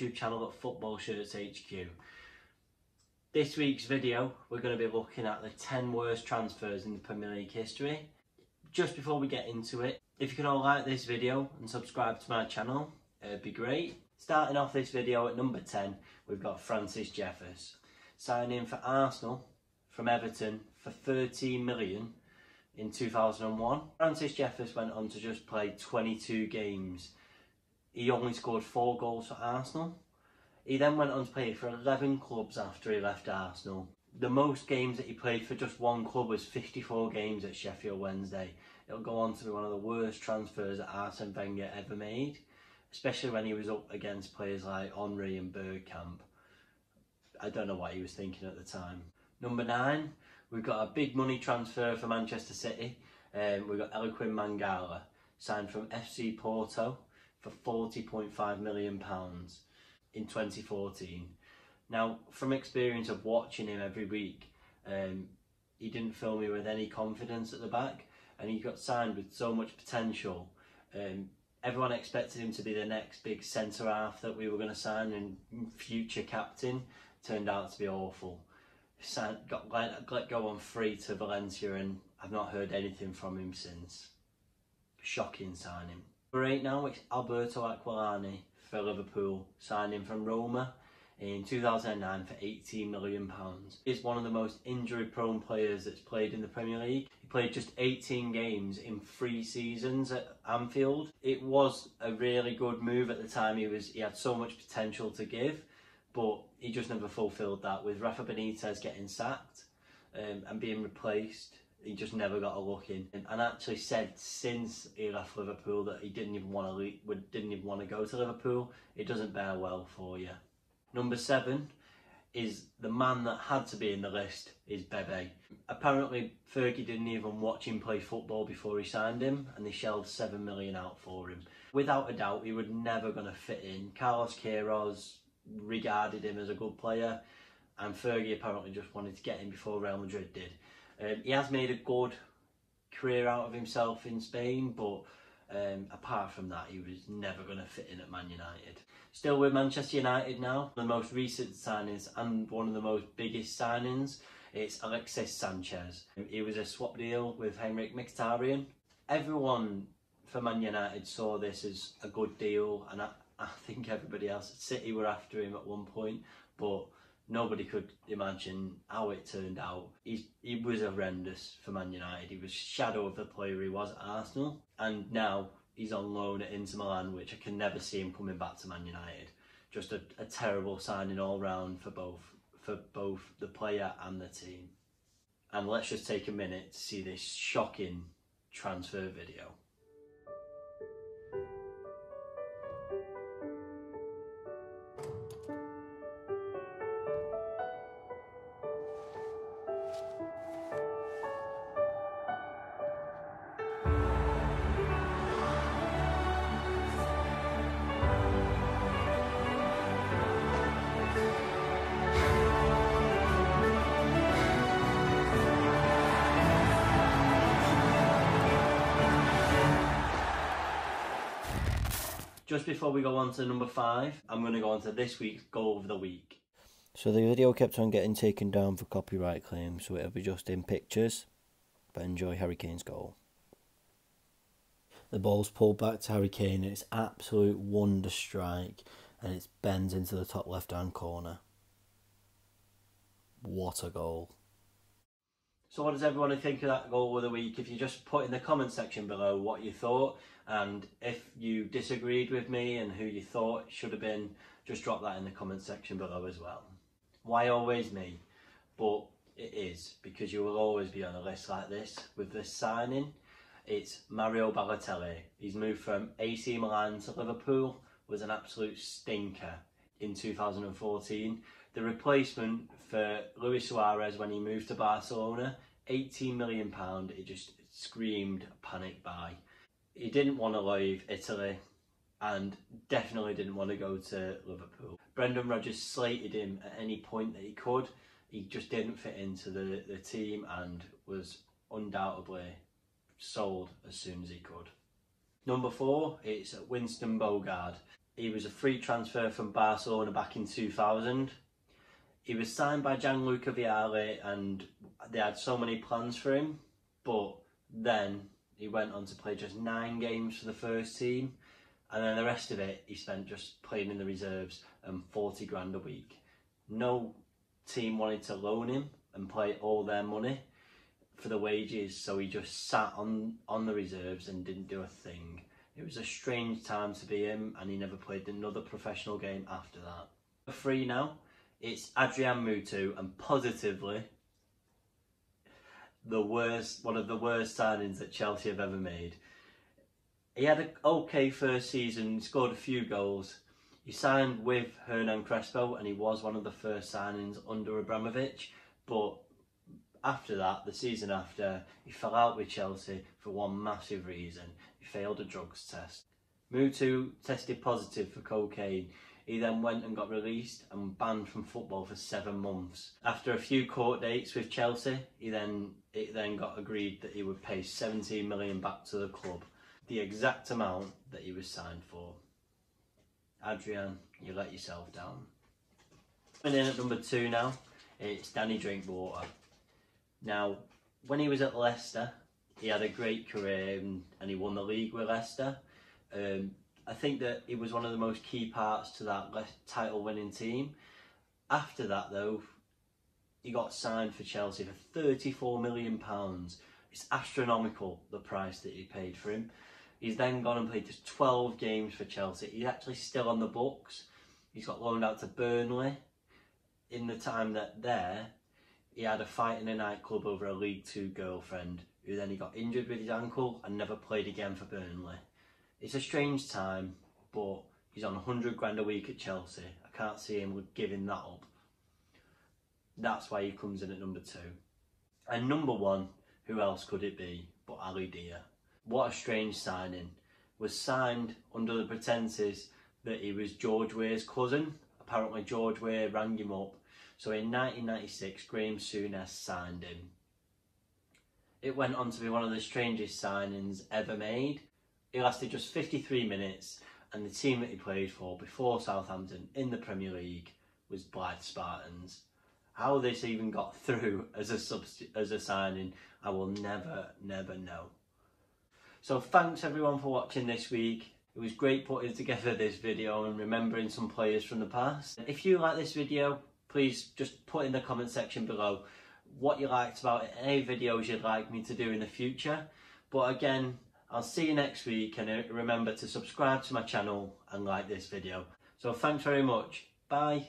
YouTube channel at Football Shirts HQ. This week's video, we're going to be looking at the 10 worst transfers in the Premier League history. Just before we get into it, if you can all like this video and subscribe to my channel, it'd be great. Starting off this video at number 10, we've got Francis Jeffers, signing for Arsenal from Everton for 13 million in 2001. Francis Jeffers went on to just play 22 games. He only scored 4 goals for Arsenal. He then went on to play for 11 clubs after he left Arsenal. The most games that he played for just one club was 54 games at Sheffield Wednesday. It'll go on to be one of the worst transfers that Arsene Wenger ever made, especially when he was up against players like Henry and Bergkamp. I don't know what he was thinking at the time. Number 9, we've got a big money transfer for Manchester City. We've got Eliaquim Mangala, signed from FC Porto for £40.5 million in 2014. Now, from experience of watching him every week, he didn't fill me with any confidence at the back, and he got signed with so much potential. Everyone expected him to be the next big centre-half that we were going to sign and future captain. Turned out to be awful. Got let go on free to Valencia, and I've not heard anything from him since. Shocking signing. Number 8 now, it's Alberto Aquilani for Liverpool, signing from Roma in 2009 for £18 million. He's one of the most injury-prone players that's played in the Premier League. He played just 18 games in 3 seasons at Anfield. It was a really good move at the time. He had so much potential to give, but he just never fulfilled that. With Rafa Benitez getting sacked and being replaced, he just never got a look in, and actually said since he left Liverpool that he didn't even want to go to Liverpool. It doesn't bear well for you. Number 7 is the man that had to be in the list, is Bebe. Apparently Fergie didn't even watch him play football before he signed him, and they shelled 7 million out for him. Without a doubt, he was never going to fit in. Carlos Queiroz regarded him as a good player, and Fergie apparently just wanted to get him before Real Madrid did. He has made a good career out of himself in Spain, but apart from that, he was never going to fit in at Man United. Still with Manchester United now, the most recent signings and one of the most biggest signings, it's Alexis Sanchez. He was a swap deal with Henrik Mkhitaryan. Everyone for Man United saw this as a good deal, and I think everybody else at City were after him at one point, but nobody could imagine how it turned out. He was horrendous for Man United. He was shadow of the player he was at Arsenal, and now he's on loan at Inter Milan, which I can never see him coming back to Man United. Just a terrible signing all round for both the player and the team. And let's just take a minute to see this shocking transfer video. Just before we go on to number 5, I'm going to go on to this week's goal of the week. So the video kept on getting taken down for copyright claims, so it'll be just in pictures, but enjoy Harry Kane's goal. The ball's pulled back to Harry Kane, and it's absolute wonder strike, and it bends into the top left hand corner. What a goal. So what does everyone think of that goal of the week? If you just put in the comment section below what you thought, and if you disagreed with me and who you thought it should have been, just drop that in the comment section below as well. Why always me? But it is, because you will always be on a list like this with this signing. It's Mario Balotelli. He's moved from AC Milan to Liverpool, was an absolute stinker in 2014. The replacement for Luis Suarez when he moved to Barcelona, £18 million, it just screamed panic buy. He didn't want to leave Italy and definitely didn't want to go to Liverpool. Brendan Rodgers slated him at any point that he could. He just didn't fit into the team and was undoubtedly sold as soon as he could. Number 4, it's Winston Bogarde. He was a free transfer from Barcelona back in 2000. He was signed by Gianluca Vialli and they had so many plans for him, but then he went on to play just 9 games for the first team, and then the rest of it he spent just playing in the reserves and 40 grand a week. No team wanted to loan him and play all their money for the wages, so he just sat on the reserves and didn't do a thing. It was a strange time to be him, and he never played another professional game after that. For free now, it's Adrian Mutu, and positively one of the worst signings that Chelsea have ever made. He had an okay first season, scored a few goals. He signed with Hernan Crespo and he was one of the first signings under Abramovich, but after that, the season after, he fell out with Chelsea for one massive reason. He failed a drugs test. Mutu tested positive for cocaine. He then went and got released and banned from football for 7 months. After a few court dates with Chelsea, it then got agreed that he would pay 17 million back to the club, the exact amount that he was signed for. Adrian, you let yourself down. And in at number 2 now, it's Danny Drinkwater. Now, when he was at Leicester, he had a great career and he won the league with Leicester. I think that he was one of the most key parts to that title winning team. After that though, he got signed for Chelsea for £34 million. It's astronomical, the price that he paid for him. He's then gone and played just 12 games for Chelsea. He's actually still on the books. He's got loaned out to Burnley. In the time that there, he had a fight in a nightclub over a League Two girlfriend, who then he got injured with his ankle and never played again for Burnley. It's a strange time, but he's on 100 grand a week at Chelsea. I can't see him giving that up. That's why he comes in at number 2. And number 1, who else could it be but Ali Dia? What a strange signing. Was signed under the pretences that he was George Weah's cousin. Apparently George Weah rang him up. So in 1996, Graham Souness signed him. It went on to be one of the strangest signings ever made. He lasted just 53 minutes, and the team that he played for before Southampton in the Premier League was Blythe Spartans. How this even got through as a signing, I will never know. So thanks everyone for watching this week. It was great putting together this video and remembering some players from the past. If you like this video, please just put in the comment section below what you liked about it, any videos you'd like me to do in the future. But again, I'll see you next week, and remember to subscribe to my channel and like this video. So thanks very much. Bye.